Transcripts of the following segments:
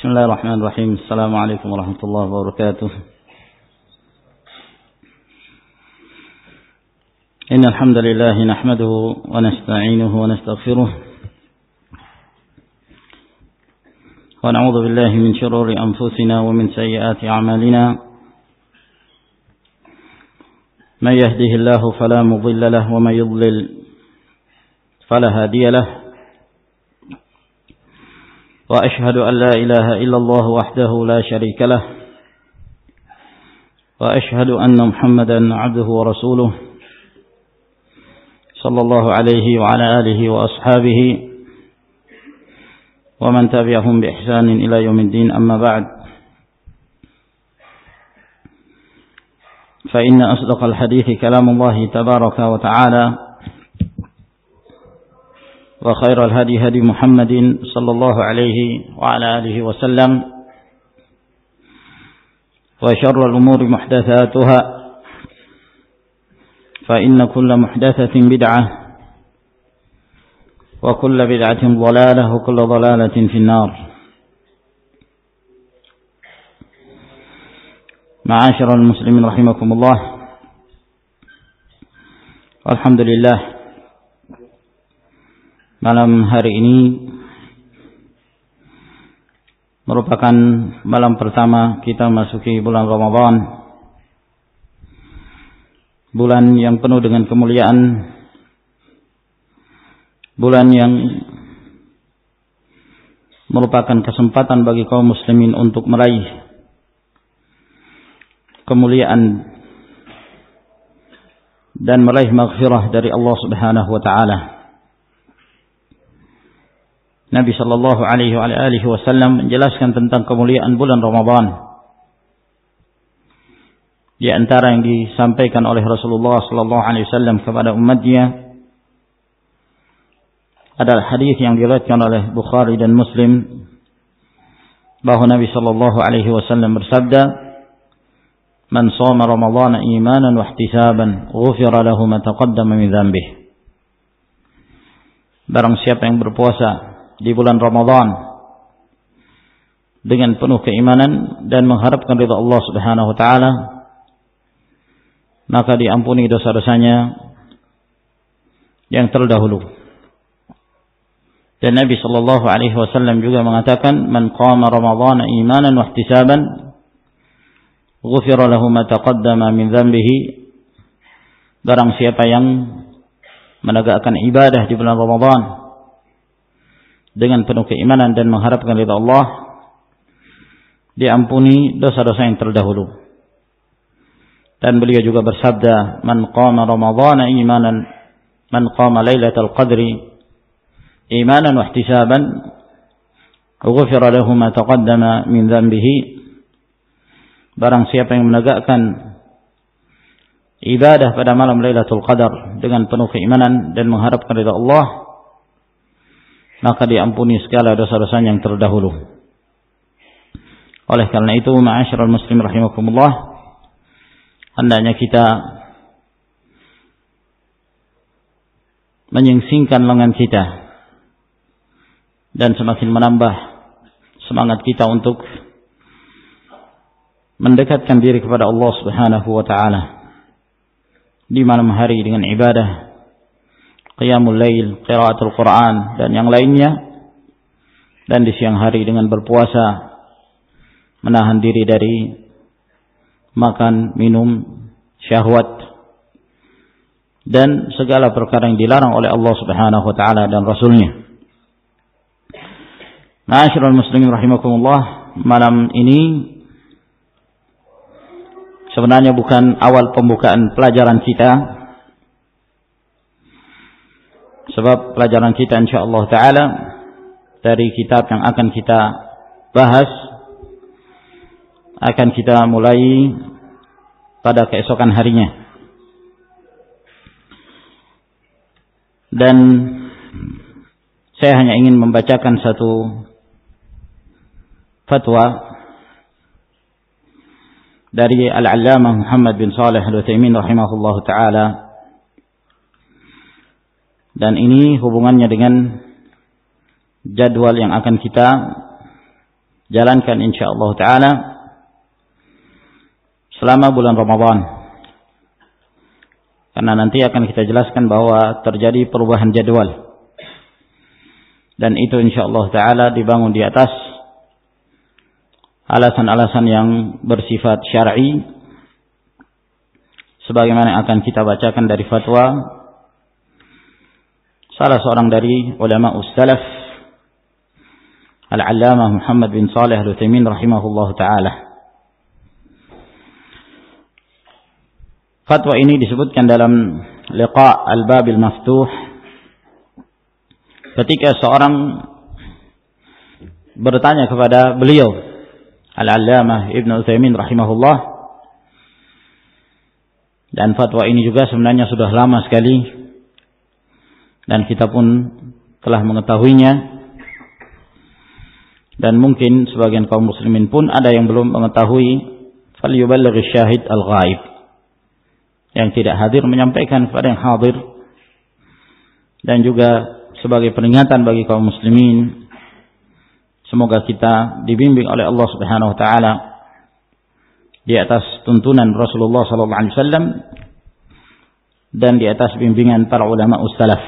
بسم الله الرحمن الرحيم. السلام عليكم ورحمة الله وبركاته. إن الحمد لله نحمده ونستعينه ونستغفره ونعوذ بالله من شرور أنفسنا ومن سيئات أعمالنا. من يهده الله فلا مضل له ومن يضلل فلا هادي له. وأشهد أن لا إله إلا الله وحده لا شريك له. وأشهد أن محمدا عبده ورسوله صلى الله عليه وعلى آله وأصحابه ومن تبعهم بإحسان إلى يوم الدين. أما بعد، فإن أصدق الحديث كلام الله تبارك وتعالى، وخير الهدي هدي محمد صلى الله عليه وعلى آله وسلم، وشر الأمور محدثاتها، فإن كل محدثة بدعة، وكل بدعة ضلالة، وكل ضلالة في النار. معاشر المسلمين رحمكم الله. Alhamdulillah, malam hari ini merupakan malam pertama kita memasuki bulan Ramadan, bulan yang penuh dengan kemuliaan, bulan yang merupakan kesempatan bagi kaum muslimin untuk meraih kemuliaan dan meraih maghfirah dari Allah Subhanahu wa taala. Nabi sallallahu alaihi wasallam menjelaskan tentang kemuliaan bulan Ramadan. Di antara yang disampaikan oleh Rasulullah sallallahu alaihi wasallam kepada umatnya adalah hadis yang diriwayatkan oleh Bukhari dan Muslim, bahwa Nabi sallallahu alaihi wasallam bersabda, "Man shoma Ramadhana imanan wa ihtisaban, ghufira lahu ma taqaddama min dhanbihi." Barang siapa yang berpuasa di bulan Ramadan dengan penuh keimanan dan mengharapkan ridha Allah Subhanahu wa taala, maka diampuni dosa-dosanya yang terdahulu. Dan Nabi sallallahu alaihi wasallam juga mengatakan, "Man qama Ramadhana imanan wa ihtisaban, ghufira lahu ma taqaddama min dhanbihi." Barang siapa yang menegakkan ibadah di bulan Ramadan dengan penuh keimanan dan mengharapkan ridha Allah, diampuni dosa-dosa yang terdahulu. Dan beliau juga bersabda, "Man qama Ramadhana imanan, man qama lailatal qadri imanan wa ihtisaban, ghufira lahu ma taqaddama min dhanbihi." Barang siapa yang menegakkan ibadah pada malam Lailatul Qadar dengan penuh keimanan dan mengharapkan ridha Allah, maka diampuni segala dosa-dosanya yang terdahulu. Oleh karena itu, ma'asyiral muslimin rahimakumullah, hendaknya kita menyingsingkan lengan kita dan semakin menambah semangat kita untuk mendekatkan diri kepada Allah Subhanahu wa taala di malam hari dengan ibadah, qiyamul lail, qiraatul Quran dan yang lainnya, dan di siang hari dengan berpuasa, menahan diri dari makan, minum, syahwat dan segala perkara yang dilarang oleh Allah Subhanahu wa taala dan Rasulnya. Ma'asyiral muslimin rahimakumullah, malam ini sebenarnya bukan awal pembukaan pelajaran kita, sebab pelajaran kita insyaallah taala dari kitab yang akan kita bahas akan kita mulai pada keesokan harinya. Dan saya hanya ingin membacakan satu fatwa dari Al-Allamah Muhammad bin Shalih Al-Utsaimin rahimahullahu taala, dan ini hubungannya dengan jadwal yang akan kita jalankan insyaallah taala selama bulan Ramadan. Karena nanti akan kita jelaskan bahwa terjadi perubahan jadwal. Dan itu insyaallah taala dibangun di atas alasan-alasan yang bersifat syar'i sebagaimana akan kita bacakan dari fatwa salah seorang dari ulama salaf Al-Allamah Muhammad bin Shalih Al-Utsaimin rahimahullah taala. Fatwa ini disebutkan dalam Liqa' Al-Bab Al-Maftuh ketika seorang bertanya kepada beliau Al-Allamah Ibn Utsaimin rahimahullah, dan fatwa ini juga sebenarnya sudah lama sekali dan kita pun telah mengetahuinya, dan mungkin sebagian kaum muslimin pun ada yang belum mengetahui. Falyuballigh syahid al-ghaib, yang tidak hadir menyampaikan kepada yang hadir, dan juga sebagai peringatan bagi kaum muslimin, semoga kita dibimbing oleh Allah Subhanahu wa taala di atas tuntunan Rasulullah sallallahu alaihi wasallam dan di atas bimbingan para ulama salaf.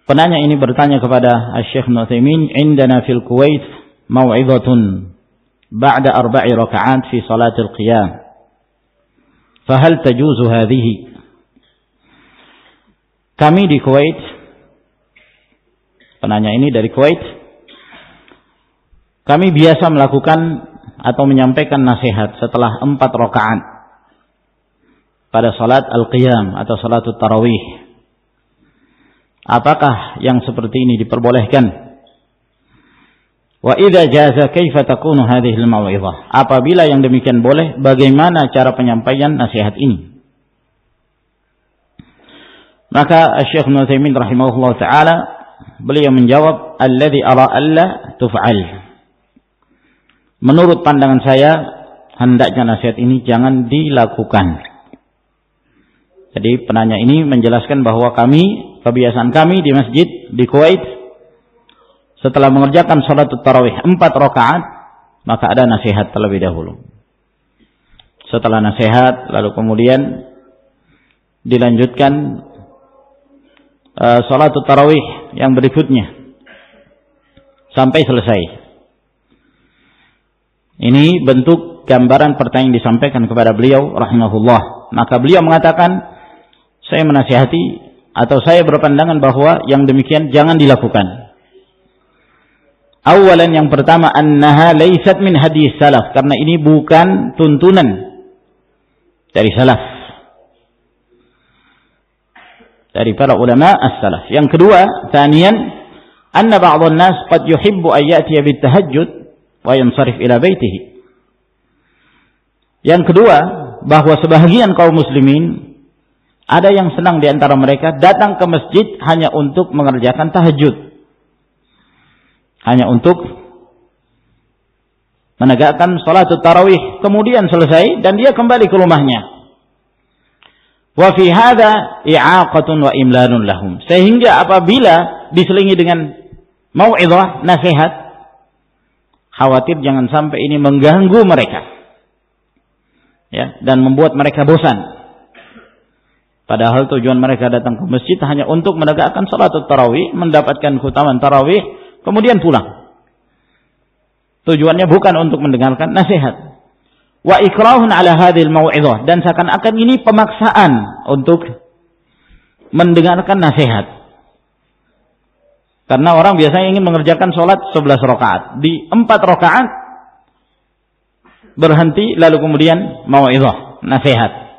Penanya ini bertanya kepada Syekh Ibnu Utsaimin, "Indana fil Kuwait mau'izatun ba'da 4 raka'at fi salatil qiyam. Fahal tajuzu hadhihi?" Kami di Kuwait, penanya ini dari Kuwait, kami biasa melakukan atau menyampaikan nasihat setelah 4 rakaat pada salat al-qiyam atau salatul tarawih. Apakah yang seperti ini diperbolehkan? Wa idza jaza kaifa takunu hadhihi al-mau'izah? Apabila yang demikian boleh, bagaimana cara penyampaian nasihat ini? Maka Syekh Ibnu Utsaimin rahimahullah taala beliau menjawab, alladzi ara alla tuf'al. Menurut pandangan saya, hendaknya nasihat ini jangan dilakukan. Jadi penanya ini menjelaskan bahwa kebiasaan kami di masjid di Kuwait, setelah mengerjakan salat tarawih 4 rakaat, maka ada nasihat terlebih dahulu. Setelah nasihat, lalu kemudian dilanjutkan salat tarawih yang berikutnya sampai selesai. Ini bentuk gambaran pertanyaan yang disampaikan kepada beliau rahimahullah. Maka beliau mengatakan, saya menasihati atau saya berpandangan bahwa yang demikian jangan dilakukan. Awalan, yang pertama, annaha laysat min hadis salaf, karena ini bukan tuntunan dari salaf, dari para ulama as-salaf. Yang kedua, thaniyan, anna ba'dhan nas qad yuhibbu an ya'tiya bit-tahajjud wa yansarif ila baitihi. Yang kedua, bahwa sebahagian kaum muslimin ada yang senang di antara mereka datang ke masjid hanya untuk mengerjakan tahajud, hanya untuk menegakkan salat tarawih, kemudian selesai dan dia kembali ke rumahnya. Wa fi hadza i'aqatun wa imlanun lahum. Sehingga apabila diselingi dengan mau'izah, nasihat, khawatir jangan sampai ini mengganggu mereka, ya, dan membuat mereka bosan. Padahal tujuan mereka datang ke masjid hanya untuk menegakkan salat tarawih, mendapatkan keutamaan tarawih, kemudian pulang. Tujuannya bukan untuk mendengarkan nasihat. Wa ikrahun ala hadhil mau'izah, dan seakan-akan ini pemaksaan untuk mendengarkan nasihat. Karena orang biasanya ingin mengerjakan salat 11 rakaat, di 4 rakaat berhenti lalu kemudian mau'izah, nasihat.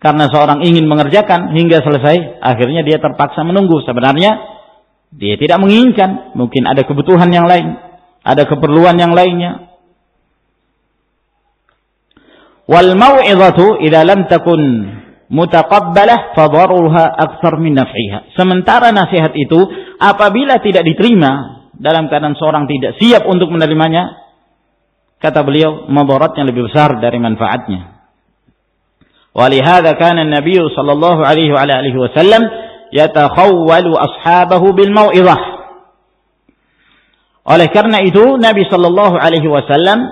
Karena seorang ingin mengerjakan hingga selesai, akhirnya dia terpaksa menunggu. Sebenarnya dia tidak menginginkan, mungkin ada kebutuhan yang lain, ada keperluan yang lainnya. Wal mau'izatu idza lam takun mutaqabbalah fadaruha aktsar min naf'iha. Sementara nasihat itu apabila tidak diterima dalam keadaan seorang tidak siap untuk menerimanya, kata beliau, madaratnya lebih besar dari manfaatnya. Walihada kana an-nabiy sallallahu alaihi wa alihi wasallam yatakhawwalu ashabahu bil mau'izah. Oleh karena itu Nabi sallallahu alaihi wasallam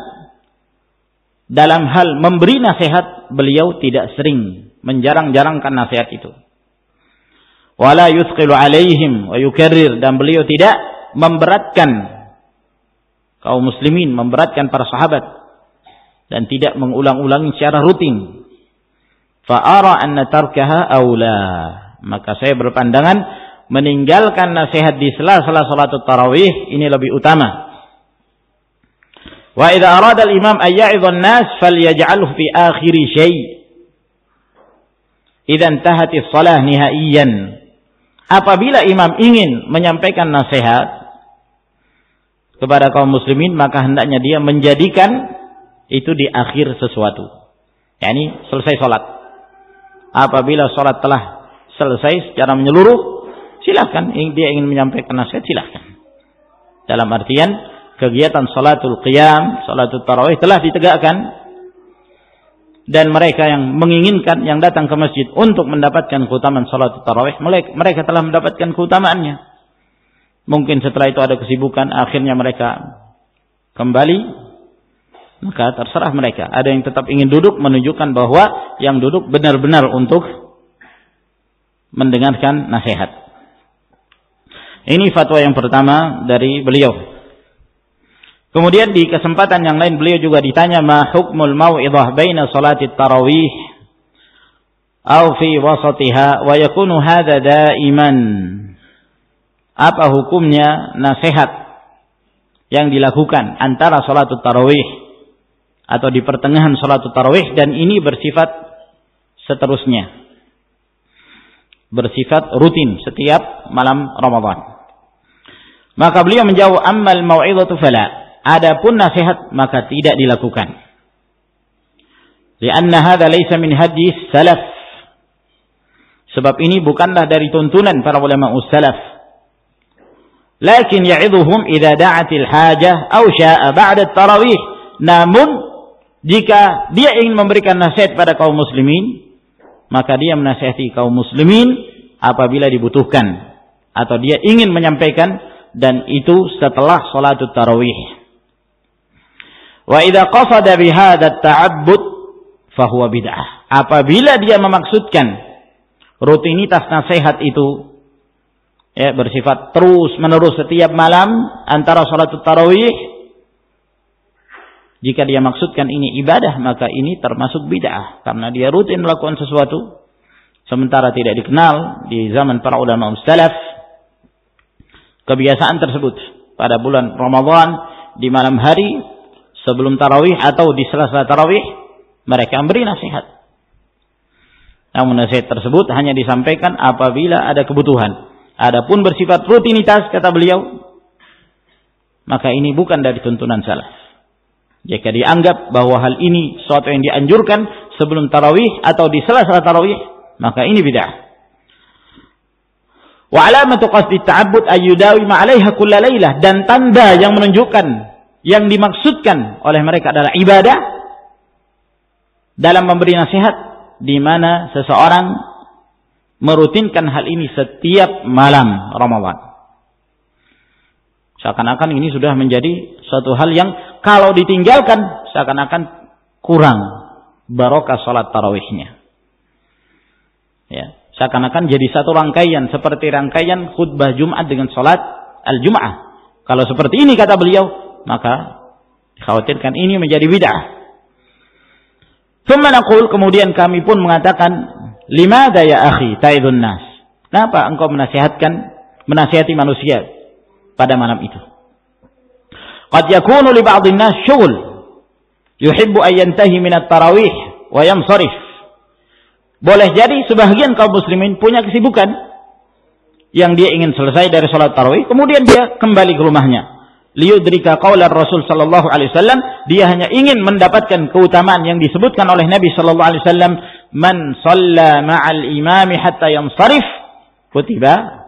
dalam hal memberi nasihat, beliau tidak sering menjarang-jarangkan nasihat itu. Wala yuthqilu alaihim wa yukarrir, dan beliau tidak memberatkan kaum muslimin, memberatkan para sahabat, dan tidak mengulang-ulangi secara rutin. Fa ara anna tarkaha aula, maka saya berpandangan meninggalkan nasihat di sela-sela salatul tarawih ini lebih utama. Wa idza arada al-imam an ya'idha an-nas falyaj'alhu fi akhir syai' idza intahat as-shalah nihaiyan. Apabila imam ingin menyampaikan nasihat kepada kaum muslimin, maka hendaknya dia menjadikan itu di akhir sesuatu, yakni selesai salat. Apabila salat telah selesai secara menyeluruh, silakan dia ingin menyampaikan nasihat, silakan. Dalam artian kegiatan salatul qiyam, salatul tarawih telah ditegakkan, dan mereka yang menginginkan, yang datang ke masjid untuk mendapatkan keutamaan salatul tarawih, mereka telah mendapatkan keutamaannya. Mungkin setelah itu ada kesibukan, akhirnya mereka kembali, maka terserah mereka. Ada yang tetap ingin duduk, menunjukkan bahwa yang duduk benar-benar untuk mendengarkan nasihat. Ini fatwa yang pertama dari beliau. Kemudian di kesempatan yang lain beliau juga ditanya, ma hukmul mau'idhah baina salatit tarawih aw fi wasatiha wa yakunu hadha daiman. Apa hukumnya nasihat yang dilakukan antara salatul tarawih atau di pertengahan salatul tarawih, dan ini bersifat seterusnya, bersifat rutin setiap malam Ramadan. Maka beliau menjawab, ammal mau'idhatu fala, adapun nasihat maka tidak dilakukan. Lianna hadza laysa min hadis salaf, sebab ini bukanlah dari tuntunan para ulama salaf. Lakin ya'idhuhum idza da'atil hajah aw sya'a ba'da tarawih. Namun jika dia ingin memberikan nasihat pada kaum muslimin, maka dia menasihati kaum muslimin apabila dibutuhkan atau dia ingin menyampaikan, dan itu setelah salatul tarawih. Wa idza qasada bi hadzal ta'abbud fa huwa bid'ah. Apabila dia memaksudkan rutinitas nasihat itu ya bersifat terus menerus setiap malam antara salatul tarawih, jika dia maksudkan ini ibadah, maka ini termasuk bid'ah karena dia rutin melakukan sesuatu sementara tidak dikenal di zaman para ulama salaf kebiasaan tersebut. Pada bulan Ramadan di malam hari sebelum tarawih atau di sela-sela tarawih mereka memberi nasihat. Namun nasihat tersebut hanya disampaikan apabila ada kebutuhan. Adapun bersifat rutinitas, kata beliau, maka ini bukan dari tuntunan salaf. Jika dianggap bahwa hal ini sesuatu yang dianjurkan sebelum tarawih atau di sela-sela tarawih, maka ini bid'ah. Wa alamatu qasdi ta'abbud ayyudawi ma'alaiha kulla lailah, dan tanda yang menunjukkan yang dimaksudkan oleh mereka adalah ibadah dalam memberi nasihat, di mana seseorang merutinkan hal ini setiap malam Ramadan. Seakan-akan ini sudah menjadi suatu hal yang kalau ditinggalkan seakan-akan kurang barokah salat tarawihnya. Ya, seakan-akan jadi satu rangkaian seperti rangkaian khutbah Jumat dengan salat al-Jum'ah. Kalau seperti ini kata beliau, maka dikhawatirkan ini menjadi bid'ah. Tsumma naqul, kemudian kami pun mengatakan, limadza ya akhi ta'idun nas? Kenapa engkau menasihati manusia pada malam itu? Qad yakunu li ba'dhin nas syughul yuhibbu an yantahi min at-tarawih wa yansarif. Boleh jadi sebagian kaum muslimin punya kesibukan yang dia ingin selesai dari salat tarawih, kemudian dia kembali ke rumahnya. Liyudrika qaular Rasul sallallahu alaihi wasallam, dia hanya ingin mendapatkan keutamaan yang disebutkan oleh Nabi sallallahu alaihi wasallam, man shalla ma'al imami hatta yansarif kutiba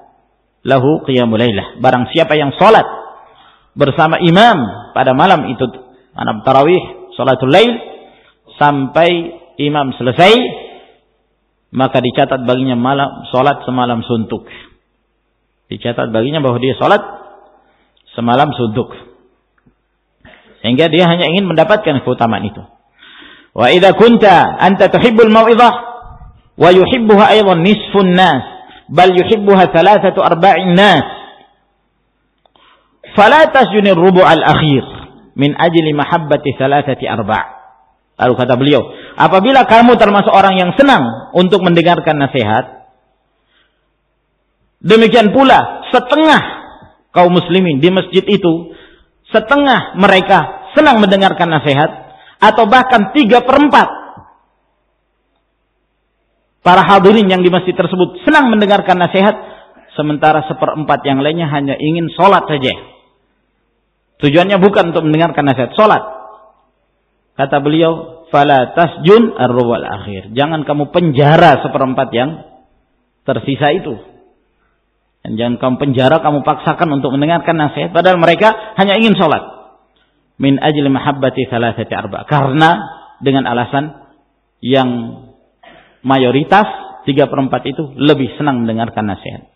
lahu qiyamul lailah. Barang siapa yang salat bersama imam pada malam itu, malam tarawih, salatul lail, sampai imam selesai, maka dicatat baginya salat semalam suntuk. Dicatat baginya bahwa dia salat semalam suntuk. Sehingga dia hanya ingin mendapatkan keutamaan itu. Wa idza kunta anta tuhibbul mau'izah wa yuhibbuha aidan nisfun nas bal yuhibbuha 3/4 nas fala tasjunir rubu' al-akhir min ajli mahabbati 3/4. Lalu kata beliau, apabila kamu termasuk orang yang senang untuk mendengarkan nasihat, demikian pula setengah kaum muslimin di masjid itu, setengah mereka senang mendengarkan nasihat, atau bahkan 3/4 para hadirin yang di masjid tersebut senang mendengarkan nasihat, sementara 1/4 yang lainnya hanya ingin sholat saja. Tujuannya bukan untuk mendengarkan nasihat, sholat. Kata beliau, fala tasjun ar-ruwal akhir. Jangan kamu penjara 1/4 yang tersisa itu. Dan jangan kamu penjara, kamu paksakan untuk mendengarkan nasihat, padahal mereka hanya ingin sholat. Min ajli mahabbati 3/4. Karena dengan alasan yang mayoritas 3/4 itu lebih senang mendengarkan nasihat.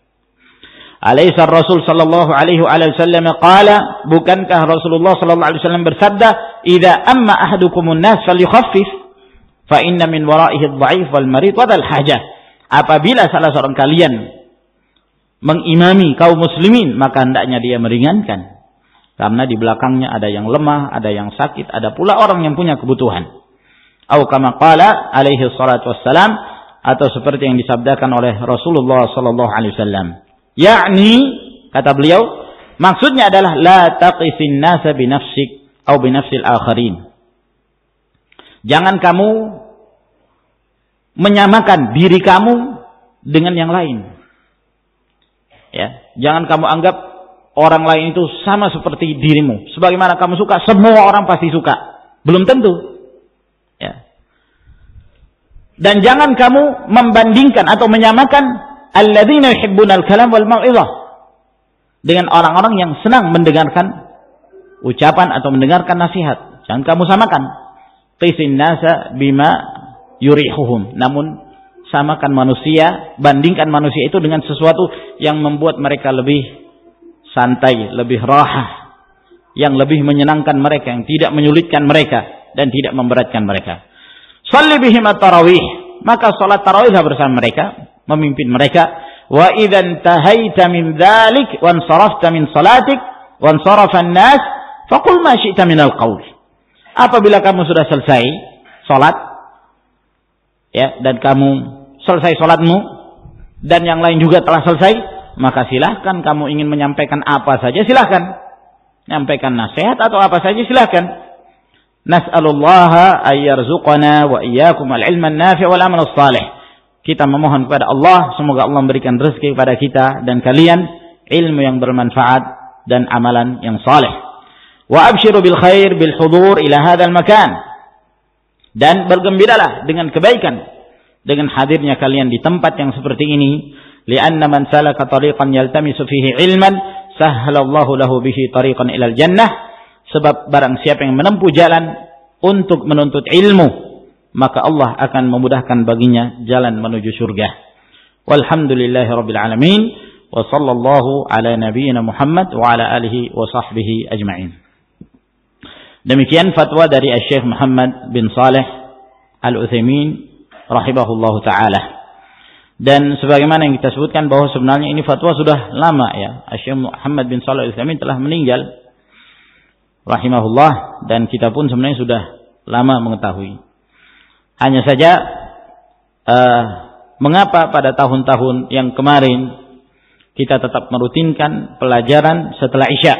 Alaisa Rasul sallallahu alaihi wasallam qala, bukankah Rasulullah sallallahu alaihi wasallam bersabda, "Idza amma ahadukumun nas falyukhaffif fa inna min wara'ihi adh-dha'if wal marid wa dzal hajah." Apabila salah seorang kalian mengimami kaum muslimin, maka hendaknya dia meringankan. Karena di belakangnya ada yang lemah, ada yang sakit, ada pula orang yang punya kebutuhan. Atau kama qala alaihi salatu wassalam, atau seperti yang disabdakan oleh Rasulullah sallallahu alaihi wasallam. Yakni, kata beliau, maksudnya adalah la taqisin nasa binafsik atau binafsil akharin. Jangan kamu menyamakan diri kamu dengan yang lain. Ya, jangan kamu anggap orang lain itu sama seperti dirimu. Sebagaimana kamu suka, semua orang pasti suka. Belum tentu. Ya. Dan jangan kamu membandingkan atau menyamakan alladzina yuhibbunal kalam wal mau'izah dengan orang-orang yang senang mendengarkan ucapan atau mendengarkan nasihat. Jangan kamu samakan. Qisin nasa bima yurihuhum. Namun samakan manusia, bandingkan manusia itu dengan sesuatu yang membuat mereka lebih santai, lebih rahah, yang lebih menyenangkan mereka, yang tidak menyulitkan mereka dan tidak memberatkan mereka. Shalli bihim at-tarawih, maka salat tarawihlah bersama mereka, memimpin mereka. Wa idzan tahaita min dzalik wa ansarafta min salatik wa ansarafa an-nas faqul ma syi'ta min al-qaul. Apabila kamu sudah selesai salat, ya, dan kamu selesai salatmu dan yang lain juga telah selesai, maka silahkan kamu ingin menyampaikan apa saja, silahkan. Nyampaikan nasihat atau apa saja, silahkan. Nas'alullaha ayyarzuqana wa iyyakum al-ilma an-nafi' wal amal as-salih. Kita memohon kepada Allah, semoga Allah memberikan rezeki kepada kita dan kalian ilmu yang bermanfaat dan amalan yang saleh. Wa abshiru bil khair bil hudur ila hadzal makan. Dan bergembiralah dengan kebaikan dengan hadirnya kalian di tempat yang seperti ini. Lianna man salaka tariqan yaltamisu fihi ilman sahhalallahu lahu bihi tariqan ilal jannah. Sebab barang siapa yang menempuh jalan untuk menuntut ilmu, maka Allah akan memudahkan baginya jalan menuju surga. Walhamdulillahi rabbil alamin. Wa sallallahu ala nabiyyina Muhammad wa ala alihi wa sahbihi ajma'in. Demikian fatwa dari Syekh Muhammad bin Saleh Al-Utsaimin rahimahullahu taala. Dan sebagaimana yang kita sebutkan bahwa sebenarnya ini fatwa sudah lama, ya. Syekh Muhammad bin Saleh Al-Utsaimin telah meninggal rahimahullah, dan kita pun sebenarnya sudah lama mengetahui. Hanya saja mengapa pada tahun-tahun yang kemarin kita tetap merutinkan pelajaran setelah Isya,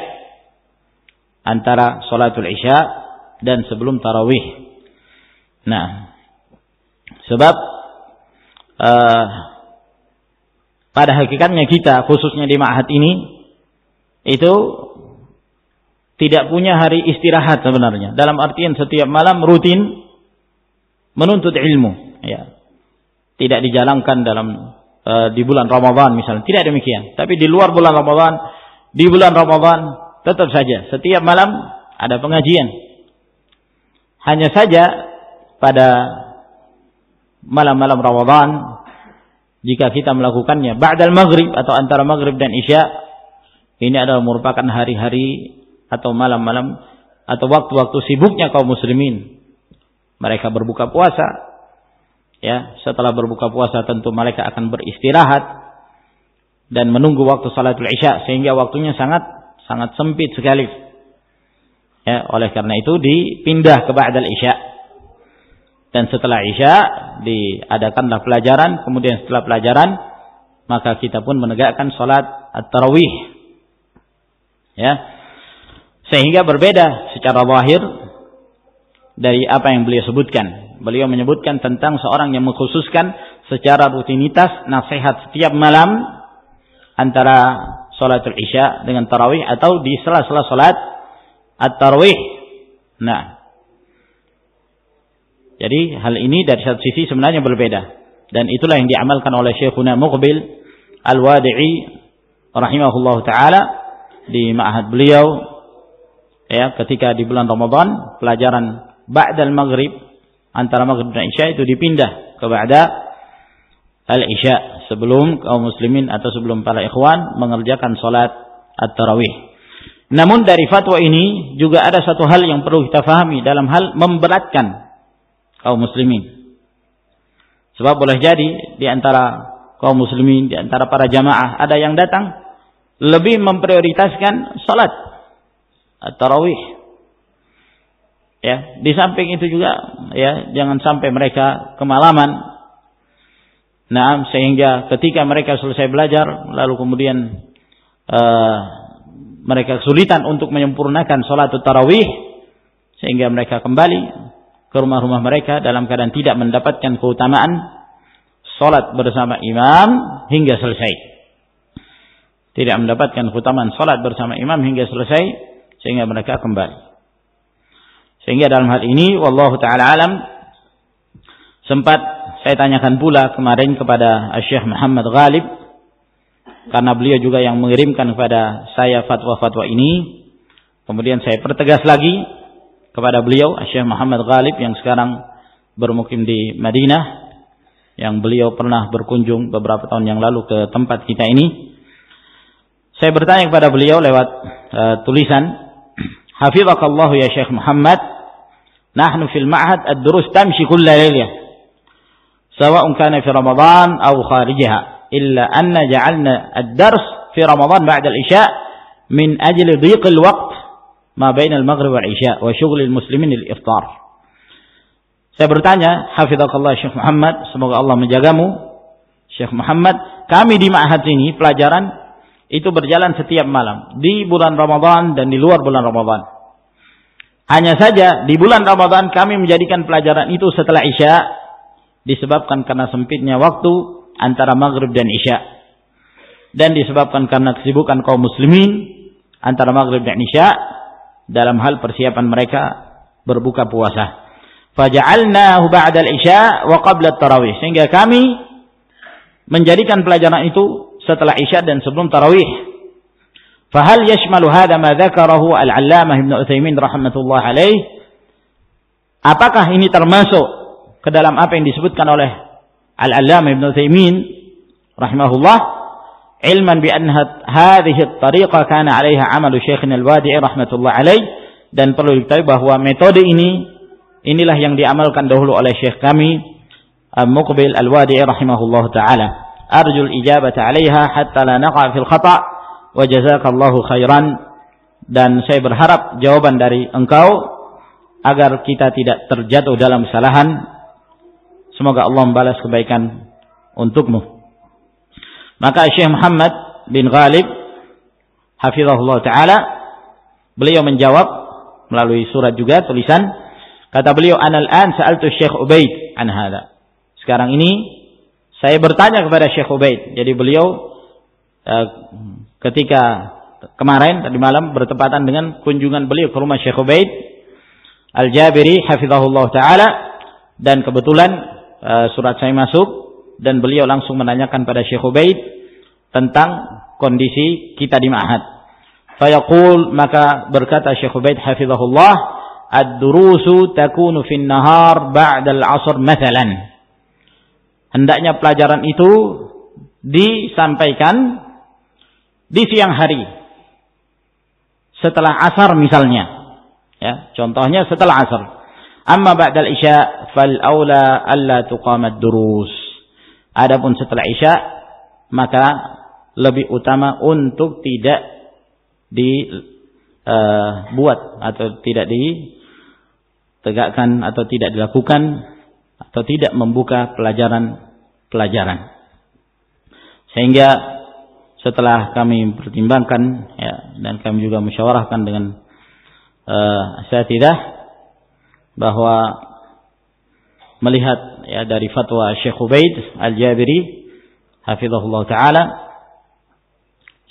antara sholatul Isya dan sebelum tarawih. Nah, sebab pada hakikatnya kita, khususnya di ma'had ini, itu tidak punya hari istirahat sebenarnya. Dalam artian setiap malam rutin menuntut ilmu, ya. Tidak dijalankan dalam di bulan Ramadan misalnya, tidak demikian. Tapi di luar bulan Ramadan, di bulan Ramadan tetap saja setiap malam ada pengajian. Hanya saja pada malam-malam Ramadan, jika kita melakukannya ba'dal maghrib atau antara maghrib dan isya, Ini adalah merupakan hari-hari atau malam-malam atau waktu-waktu sibuknya kaum muslimin. Mereka berbuka puasa. Ya, setelah berbuka puasa tentu mereka akan beristirahat dan menunggu waktu salatul Isya, sehingga waktunya sangat sempit sekali. Ya, oleh karena itu dipindah ke ba'dal Isya. Dan setelah Isya diadakanlah pelajaran, kemudian setelah pelajaran maka kita pun menegakkan salat at-tarawih. Ya. Sehingga berbeda secara zahir dari apa yang beliau sebutkan. Beliau menyebutkan tentang seorang yang mengkhususkan secara rutinitas nasihat setiap malam antara salatul Isya dengan tarawih atau di sela-sela salat at-tarawih. Nah, jadi hal ini dari satu sisi sebenarnya berbeda, dan itulah yang diamalkan oleh Syekhuna Muqbil Al-Wadi'i rahimahullahu taala di ma'had beliau, ya, ketika di bulan Ramadan pelajaran ba'dal maghrib, antara maghrib dan Isya itu dipindah ke ba'da al-Isya, sebelum kaum muslimin atau sebelum para ikhwan mengerjakan salat at-tarawih. Namun dari fatwa ini juga ada satu hal yang perlu kita fahami dalam hal memberatkan kaum muslimin. Sebab boleh jadi di antara kaum muslimin, di antara para jamaah ada yang datang lebih memprioritaskan salat at-tarawih. Ya, di samping itu juga, ya, jangan sampai mereka kemalaman. Nah, sehingga ketika mereka selesai belajar lalu kemudian mereka kesulitan untuk menyempurnakan salat tarawih, sehingga mereka kembali ke rumah-rumah mereka dalam keadaan tidak mendapatkan keutamaan salat bersama imam hingga selesai. Tidak mendapatkan keutamaan salat bersama imam hingga selesai, sehingga mereka kembali. Sehingga dalam hal ini wallahu taala alam, sempat saya tanyakan pula kemarin kepada Syekh Muhammad Ghalib, karena beliau juga yang mengirimkan kepada saya fatwa-fatwa ini. Kemudian saya pertegas lagi kepada beliau, Syekh Muhammad Ghalib yang sekarang bermukim di Madinah, yang beliau pernah berkunjung beberapa tahun yang lalu ke tempat kita ini. Saya bertanya kepada beliau lewat tulisan, Hafizakallahu ya Syekh Muhammad, nahnu fil ma'had ad-durus tamshi kulla laylah sawa'un kana fi Ramadan aw kharijaha illa anna ja'alna ad-dars fi Ramadan ba'da al-Isya min ajli dhiq al-waqt ma baina al-maghrib wal Isya wa syughul al-muslimin lil-iftar. Saya bertanya, hafizakallah Syekh Muhammad, semoga Allah menjagamu Syekh Muhammad, kami di ma'had ini pelajaran itu berjalan setiap malam di bulan Ramadan dan di luar bulan Ramadan. Hanya saja di bulan Ramadan kami menjadikan pelajaran itu setelah Isya, disebabkan karena sempitnya waktu antara maghrib dan Isya, dan disebabkan karena kesibukan kaum muslimin antara maghrib dan Isya dalam hal persiapan mereka berbuka puasa. Faja'alnahu ba'da al-Isya wa qabla at-tarawih, sehingga kami menjadikan pelajaran itu setelah Isya dan sebelum tarawih. Fahal yashmalu hadha ma dzakarahu al-'allamah Ibnu Utsaimin rahmatullah alaih? Apakah ini termasuk ke dalam apa yang disebutkan oleh al-'allamah Ibnu Utsaimin rahimahullah, ilman bi anna hadhihi at-tariqah kana 'alaiha 'amalu Syekhina al-Wadi'i rahmatullah alaih, dan perlu diketahui bahwa metode inilah yang diamalkan dahulu oleh Syekh kami Muqbil Al-Wadi'i rahimahullah taala. Arjul ijabata 'alaiha hatta la naqa fil khata'. Wa jazakallahu khairan, dan saya berharap jawaban dari engkau agar kita tidak terjatuh dalam kesalahan. Semoga Allah membalas kebaikan untukmu. Maka Syekh Muhammad bin Ghalib hafizahullah taala, beliau menjawab melalui surat juga tulisan, kata beliau, anal an sa'altu Syekh Ubaid an hadza. Sekarang ini saya bertanya kepada Syekh Ubaid. Jadi beliau ketika kemarin tadi malam bertepatan dengan kunjungan beliau ke rumah Syekh Ubaid Al-Jabiri hafizahullah taala, dan kebetulan surat saya masuk dan beliau langsung menanyakan pada Syekh Ubaid tentang kondisi kita di ma'had. Fayaqul, maka berkata Syekh Ubaid hafizahullah, ad-durusu takunu fin nahar ba'da al-'asr mathalan. Hendaknya pelajaran itu disampaikan di siang hari, setelah asar misalnya. Ya, contohnya setelah asar. Amma ba'dal isya fal aula alla tuqamat durus. Adapun setelah isya maka lebih utama untuk tidak dibuat atau tidak ditegakkan atau tidak dilakukan atau tidak membuka pelajaran-pelajaran. Sehingga setelah kami pertimbangkan ya, dan kami juga musyawarahkan dengan asatidzah bahwa melihat ya dari fatwa Syekh Ubaid Al-Jabiri hafizahullah taala,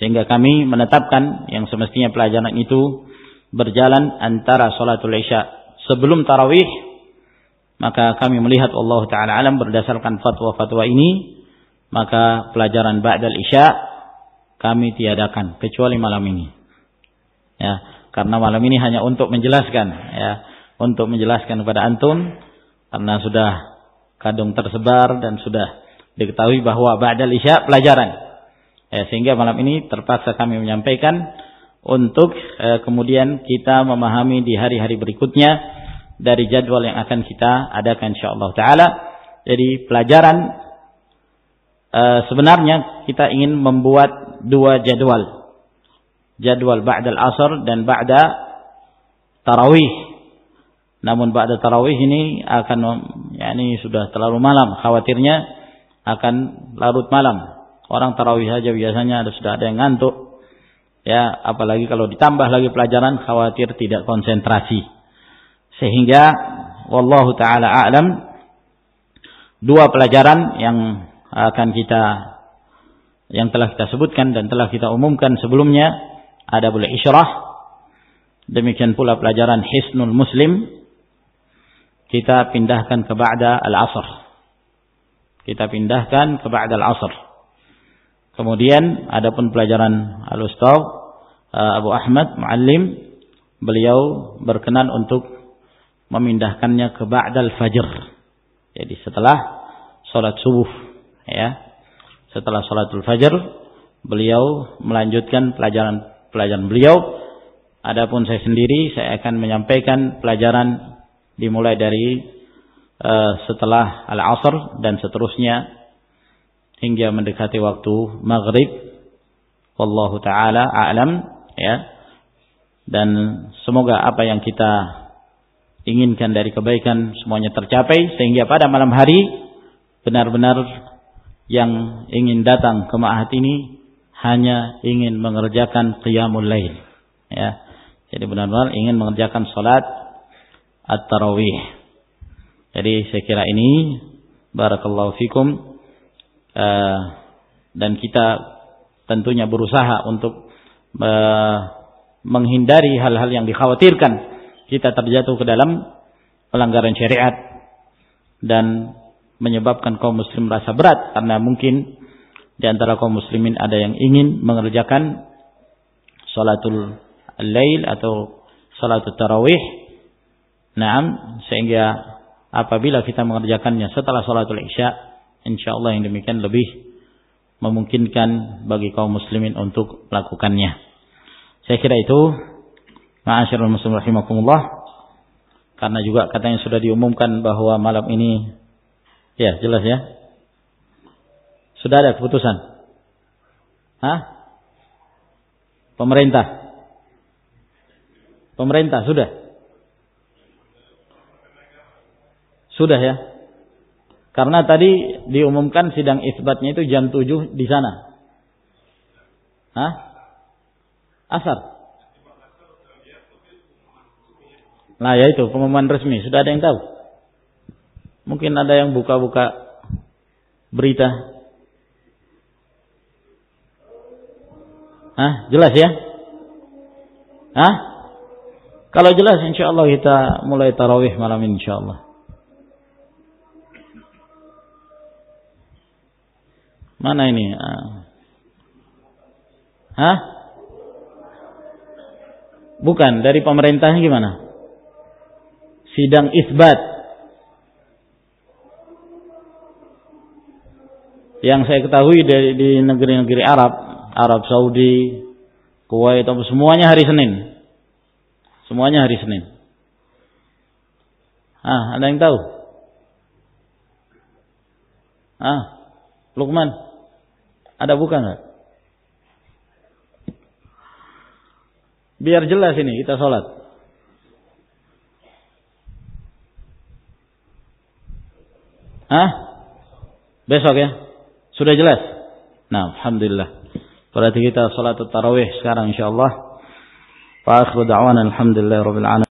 sehingga kami menetapkan yang semestinya pelajaran itu berjalan antara salatul isya sebelum tarawih, maka kami melihat Allah taala alam berdasarkan fatwa-fatwa ini, maka pelajaran ba'dal isya kami tiadakan kecuali malam ini. Ya, karena malam ini hanya untuk menjelaskan ya, untuk menjelaskan kepada antum karena sudah kadung tersebar dan sudah diketahui bahwa ba'dal isya pelajaran. Ya, sehingga malam ini terpaksa kami menyampaikan untuk kemudian kita memahami di hari-hari berikutnya dari jadwal yang akan kita adakan insyaallah taala. Jadi pelajaran sebenarnya kita ingin membuat dua jadwal. Jadwal ba'dal asar dan ba'da tarawih. Namun ba'da tarawih ini akan yakni sudah terlalu malam, khawatirnya akan larut malam. Orang tarawih saja biasanya sudah ada yang ngantuk. Ya, apalagi kalau ditambah lagi pelajaran, khawatir tidak konsentrasi. Sehingga wallahu taala a'lam, dua pelajaran yang telah kita sebutkan dan telah kita umumkan sebelumnya, adabul isyrah, demikian pula pelajaran hisnul muslim, kita pindahkan ke ba'da al-asr. Kita pindahkan ke ba'da al-asr. Kemudian adapun pelajaran al-ustaz Abu Ahmad Muallim, beliau berkenan untuk memindahkannya ke ba'dal fajr. Jadi setelah salat subuh ya. Setelah salatul fajr beliau melanjutkan pelajaran beliau. Adapun saya sendiri, saya akan menyampaikan pelajaran dimulai dari setelah al-asr dan seterusnya hingga mendekati waktu maghrib. Wallahu taala a'lam ya. Dan semoga apa yang kita inginkan dari kebaikan semuanya tercapai, sehingga pada malam hari benar-benar yang ingin datang ke ma'had ini hanya ingin mengerjakan qiyamul lail ya. Jadi benar-benar ingin mengerjakan salat at-tarawih. Jadi saya kira ini barakallahu fikum, dan kita tentunya berusaha untuk menghindari hal-hal yang dikhawatirkan kita terjatuh ke dalam pelanggaran syariat dan menyebabkan kaum muslim merasa berat, karena mungkin di antara kaum muslimin ada yang ingin mengerjakan salatul lail atau salatul tarawih. Naam, sehingga apabila kita mengerjakannya setelah salatul isya, insyaallah yang demikian lebih memungkinkan bagi kaum muslimin untuk melakukannya. Saya kira itu, ma'asyiral muslimin rahimakumullah, karena juga katanya sudah diumumkan bahwa malam ini, ya jelas ya, sudah ada keputusan. Pemerintah sudah ya. Karena tadi diumumkan sidang isbatnya itu jam 7 di sana. Asar. Nah ya itu pengumuman resmi. Sudah ada yang tahu? Mungkin ada yang buka-buka berita. Jelas ya? Kalau jelas insyaallah kita mulai tarawih malam ini insyaallah. Mana ini? Bukan, dari pemerintahnya gimana? Sidang isbat. Yang saya ketahui di negeri-negeri Arab Saudi, Kuwait, semuanya hari Senin. Semuanya hari Senin. Ada yang tahu? Lukman, ada bukan nggak? Biar jelas ini kita sholat. Besok ya? Sudah jelas? Nah, alhamdulillah. Berarti kita sholat tarawih sekarang insyaallah. Fa akhiru da'wana alhamdulillahirabbil alamin.